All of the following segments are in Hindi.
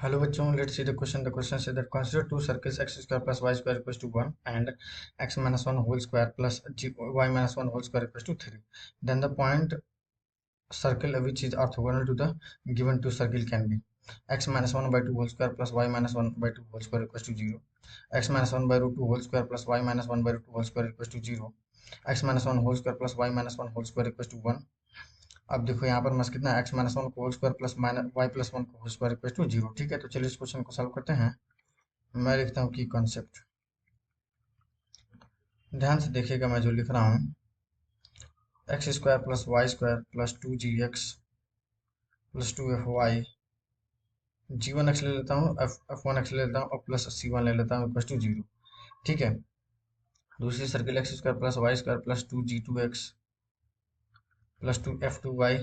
Hello बच्चों, let's see the question. The question says that consider two circles x square plus y square equals to 1 and x minus 1 whole square plus y minus 1 whole square equals to 3. Then the point circle which is orthogonal to the given two circle can be x minus 1 by 2 whole square plus y minus 1 by 2 whole square equals to 0, x minus 1 by root 2 whole square plus y minus 1 by root 2 whole square equals to 0, x minus 1 whole square plus y minus 1 whole square equals to 1. अब देखो यहाँ पर मस्त कितना x माइनस वन को whole square plus minus Y plus one को होल स्क्वायर इक्वल टू 0. ठीक है, तो चलिए इस क्वेश्चन को सॉल्व करते हैं. मैं लिखता हूँ की कॉन्सेप्ट. ध्यान से देखिएगा मैं जो लिख रहा हूँ, x square plus Y square plus 2gx plus 2fy, g1x ले लेता हूँ, f1x ले लेता हूँ और प्लस c1 ले लेता हूँ इक्वल टू 0. ठीक है, दूसरी circle X square plus Y square plus 2g2x plus 2f2y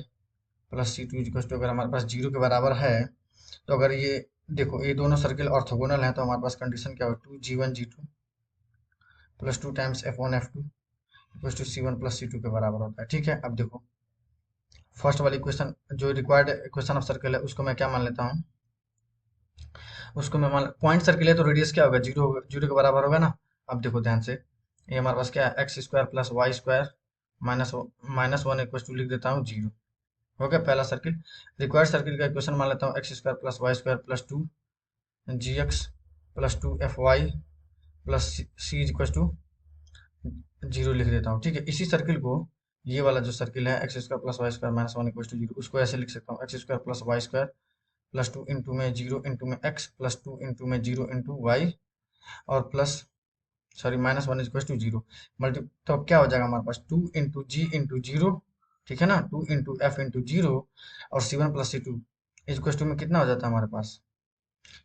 plus c2 equal to, अगर हमारे पास 0 के बराबर है तो अगर ये देखो ये दोनों सर्किल ऑर्थोगोनल हैं तो हमारे पास कंडीशन क्या होगा, 2g1g2 plus 2 times f1f2 equal to c1 plus c2 के बराबर होता है. ठीक है, अब देखो फर्स्ट वाली इक्वेशन जो रिक्वायर्ड इक्वेशन ऑफ सर्किल है उसको मैं क्या मान लेता हूँ, उसको मैं मान पॉइंट सर्किल है तो रेडियस क्या होगा, जीरो होगा, जीरो के बराबर होगा ना. अब देखो ध्यान से, ये हमारे पास क्या है, X square plus Y square minus one equal to लिख देता हूँ 0. हो गया पहला सर्किल. रिक्वायर्ड सर्किल का इक्वेशन मान लेता हूँ, x square plus Y square plus 2gx plus 2fy plus C equal to 0 लिख देता हूँ. ठीक है, इसी सर्किल को, ये वाला जो सर्किल है X square plus Y square minus one equal to 0, उसको ऐसे लिख सकता हूँ, x square plus Y square plus 2 into में 0 इंटू में एक्स प्लस 2 इंटू में 0 इंटू वाई और plus sorry minus one equal to 0 multi. तो अब क्या हो जाएगा हमारे पास 2 इंटू जी इंटू 0. ठीक है ना, 2 इंटू एफ इंटू 0 और c1 plus c2 equal to में कितना हो जाता है हमारे पास,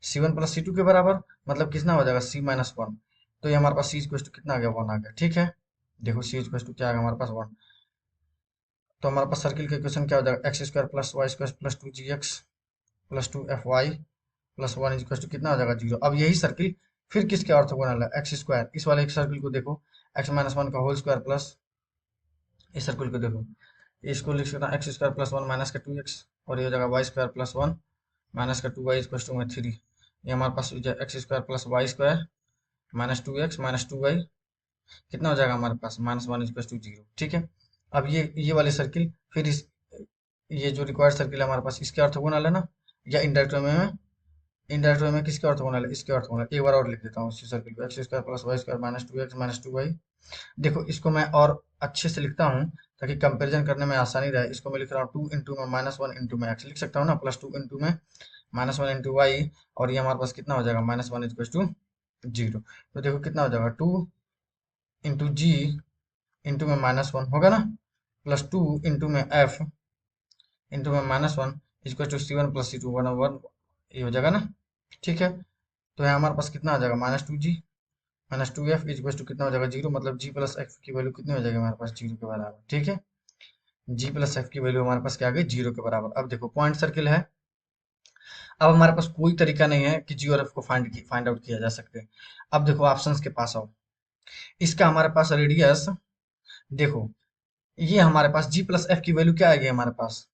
c1 प्लस c2 के बराबर, मतलब कितना हो जाएगा c माइनस वन. तो ये हमारे पास c इक्वल टू कितना आ गया, 1 आ गया. ठीक है, देखो c इक्वल टू क्या आ गया हमारे पास 1. तो हमारे पास सर्किल का इक्वेशन क्या हो जाएगा, X square plus Y square plus 2gx plus 2fy plus 1 equal to कितना हो जाएगा 0. अब यही सर्किल फिर किसके ऑर्थोगोनल है, एक्स स्क्वायर. इस वाले सर्किल को देखो, एक्स माइनस वन का होल स्क्वायर प्लस, इस सर्किल को देखो, इसको लिख सकता हूँ x square plus one minus का 2x और ये हो जाएगा y square plus one minus का 2y इक्वल टू में 3. ये हमारे पास x square plus Y square minus 2x minus 2y कितना हो जाएगा हमारे पास, माइनस वन इक्वल टू 0. ठीक है, अब ये वाले सर्किल फिर इस, ये जो रिक्वायर्ड सर्किल है हमारे पास इसके ऑर्थोगोनल है ना, या इनडायरेक्ट वे में किसके ऑर्थोगोनल है, इसके ऑर्थोगोनल. एक बार और लिख देता हूँ इसी सर्किल को, X square plus Y square minus 2x minus 2y. देखो इसको मैं और अच्छे से लिखता हूँ ताकि कंपैरिजन करने में आसानी रहे. इसको मैं लिख रहा हूँ 2 इंटू में माइनस वन इंटू में एक्स लिख सकता हूँ ना, प्लस 2 इंटू में माइनस वन इंटू वाई और ये हमारे पास कितना हो जाएगा, माइनस वन इक्वल टू 0. तो देखो कितना हो जाएगा, 2 इंटू जी इंटू में माइनस वन होगा ना, प्लस 2 इंटू में एफ इंटू में minus one equal to C one plus C two, one one ये हो जाएगा ना. ठीक है, तो यहाँ हमारे पास कितना आ जाएगा, minus 2g minus 2f equal to कितना हो जाएगा 0, मतलब g प्लस एफ की वैल्यू कितनी हो जाएगी हमारे पास 0 के बराबर. ठीक है, g प्लस एफ की वैल्यू हमारे पास क्या आ गई, 0 के बराबर. अब देखो पॉइंट सर्किल है, अब हमारे पास कोई तरीका नहीं है कि जी और एफ को फाइंड आउट किया जा सकते. अब देखो ऑप्शंस के पास आओ, इसका हमारे पास रेडियस देखो, ये हमारे पास जी प्लस एफ की वैल्यू क्या आएगी हमारे पास,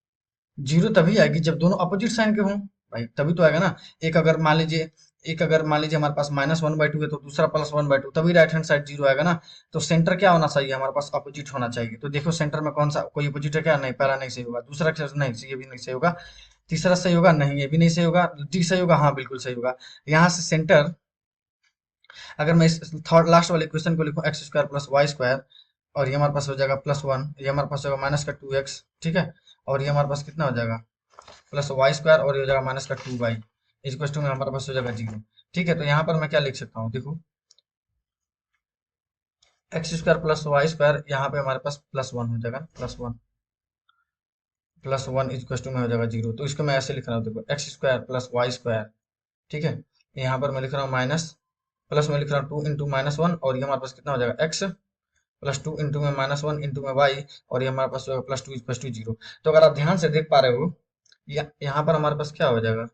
0 तभी आएगी जब दोनों अपोजिट साइन के हों भाई, तभी तो आएगा ना. एक अगर मान लीजिए हमारे पास माइनस वन बाई टू है तो दूसरा प्लस वन बाई टू, तभी राइट हैंड साइड 0 आएगा ना. तो सेंटर क्या होना चाहिए हमारे पास, अपोजिट होना चाहिए. तो देखो सेंटर में कौन सा कोई अपोजिट है क्या, नहीं, पहला नहीं सही होगा, दूसरा नहीं, ये भी नहीं सही होगा, तीसरा सही होगा नहीं, ये भी नहीं सही होगा, डी सही होगा, हाँ बिल्कुल सही होगा. यहाँ से सेंटर, अगर मैं इस थर्ड लास्ट वाले क्वेश्चन को लिखूं, X square plus Y square और ये हमारे पास हो जाएगा प्लस वन, ये हमारे पास होगा माइनस का 2x. ठीक है, और ये हमारे पास कितना हो जाएगा प्लस वाई स्क्वायर और ये हो जाएगा माइनस का 2y इक्वल टू में हमारे पास हो जाएगा 0. ठीक है, तो यहाँ पर मैं क्या लिख सकता हूँ, देखो X square plus Y square, यहाँ पे हमारे पास प्लस वन हो जाएगा, प्लस वन इक्वल टू में हो जाएगा 0. तो इसको मैं ऐसे लिख रहा हूँ, देखो X square plus Y square. ठीक है, यहाँ पर मैं लिख रहा हूँ माइनस, प्लस में लिख रहा हूँ 2 इंटू माइनस वन और ये हमारे पास कितना हो जाएगा एक्स प्लस 2 इंटू में माइनस वन इंटू में वाई और ये हमारे पास होगा प्लस 2 इक्वल टू 0. तो अगर आप ध्यान से देख पा रहे हो, यहाँ पर हमारे पास क्या हो जाएगा,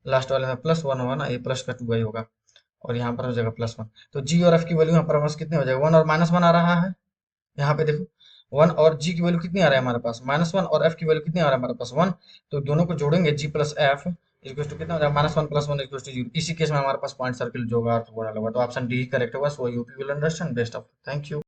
लास्ट वाले में प्लस वन होगा ना, ये प्लस का 2y होगा और यहाँ पर हो जाएगा प्लस वन. तो जी और एफ की वैल्यू यहाँ पर हमारे पास कितने हो जाएगा, वन और माइनस वन आ रहा है. यहाँ पे देखो वन और जी की वैल्यू कितनी आ रहा है हमारे पास, माइनस वन, और एफ की वैल्यू कितनी आ रहा है हमारे पास 1. तो दोनों को जोड़ेंगे जी प्लस एफ इक्वल टू कितना हो जाएगा, -1 + 1 इक्वल टू 0। इसी केस में हमारे पास पॉइंट सर्किल जो होगा ऑर्थोगोनल होगा, तो ऑप्शन डी ही करेक्ट होगा। So UP will understand. Best of, thank you.